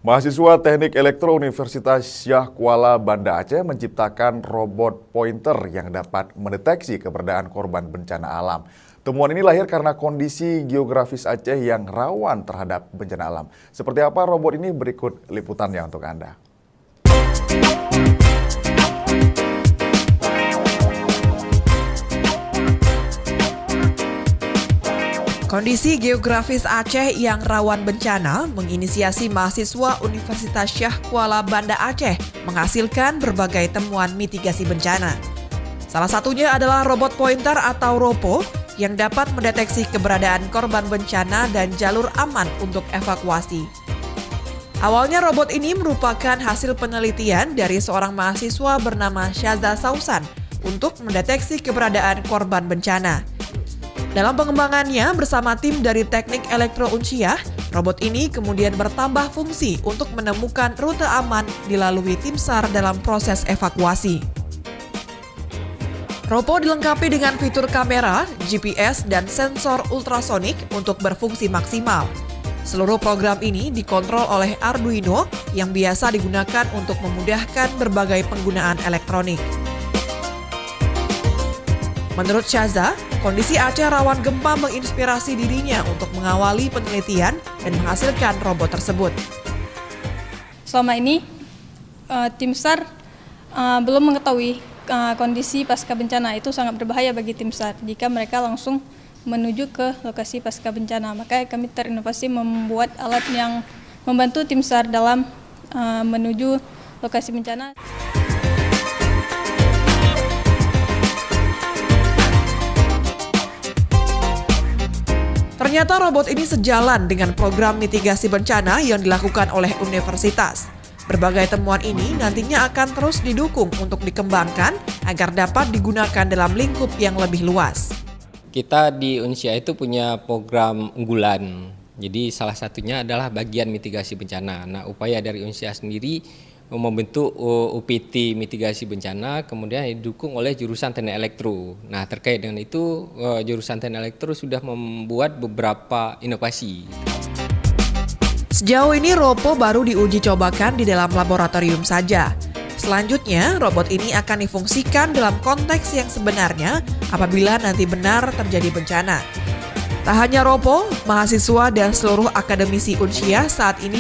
Mahasiswa Teknik Elektro Universitas Syah Kuala Banda Aceh menciptakan robot pointer yang dapat mendeteksi keberadaan korban bencana alam. Temuan ini lahir karena kondisi geografis Aceh yang rawan terhadap bencana alam. Seperti apa robot ini, berikut liputannya untuk Anda. Kondisi geografis Aceh yang rawan bencana menginisiasi mahasiswa Universitas Syah Kuala Banda Aceh menghasilkan berbagai temuan mitigasi bencana. Salah satunya adalah robot pointer atau ROPO yang dapat mendeteksi keberadaan korban bencana dan jalur aman untuk evakuasi. Awalnya robot ini merupakan hasil penelitian dari seorang mahasiswa bernama Syaza Sausan untuk mendeteksi keberadaan korban bencana. Dalam pengembangannya bersama tim dari Teknik Elektro Unsyah, robot ini kemudian bertambah fungsi untuk menemukan rute aman dilalui tim SAR dalam proses evakuasi. ROPO dilengkapi dengan fitur kamera, GPS, dan sensor ultrasonik untuk berfungsi maksimal. Seluruh program ini dikontrol oleh Arduino yang biasa digunakan untuk memudahkan berbagai penggunaan elektronik. Menurut Syaza, kondisi Aceh rawan gempa menginspirasi dirinya untuk mengawali penelitian dan menghasilkan robot tersebut. Selama ini, tim SAR belum mengetahui kondisi pasca bencana. Itu sangat berbahaya bagi tim SAR jika mereka langsung menuju ke lokasi pasca bencana. Maka kami terinovasi membuat alat yang membantu tim SAR dalam menuju lokasi bencana. Ternyata robot ini sejalan dengan program mitigasi bencana yang dilakukan oleh universitas. Berbagai temuan ini nantinya akan terus didukung untuk dikembangkan agar dapat digunakan dalam lingkup yang lebih luas. Kita di Unsyah itu punya program unggulan. Jadi salah satunya adalah bagian mitigasi bencana. Nah, upaya dari Unsyah sendiri membentuk UPT mitigasi bencana, kemudian didukung oleh jurusan Teknik Elektro. Nah, terkait dengan itu, jurusan Teknik Elektro sudah membuat beberapa inovasi. Sejauh ini ROPO baru diuji cobakan di dalam laboratorium saja. Selanjutnya, robot ini akan difungsikan dalam konteks yang sebenarnya apabila nanti benar terjadi bencana. Tak hanya ROPO, mahasiswa dan seluruh akademisi Unsyah saat ini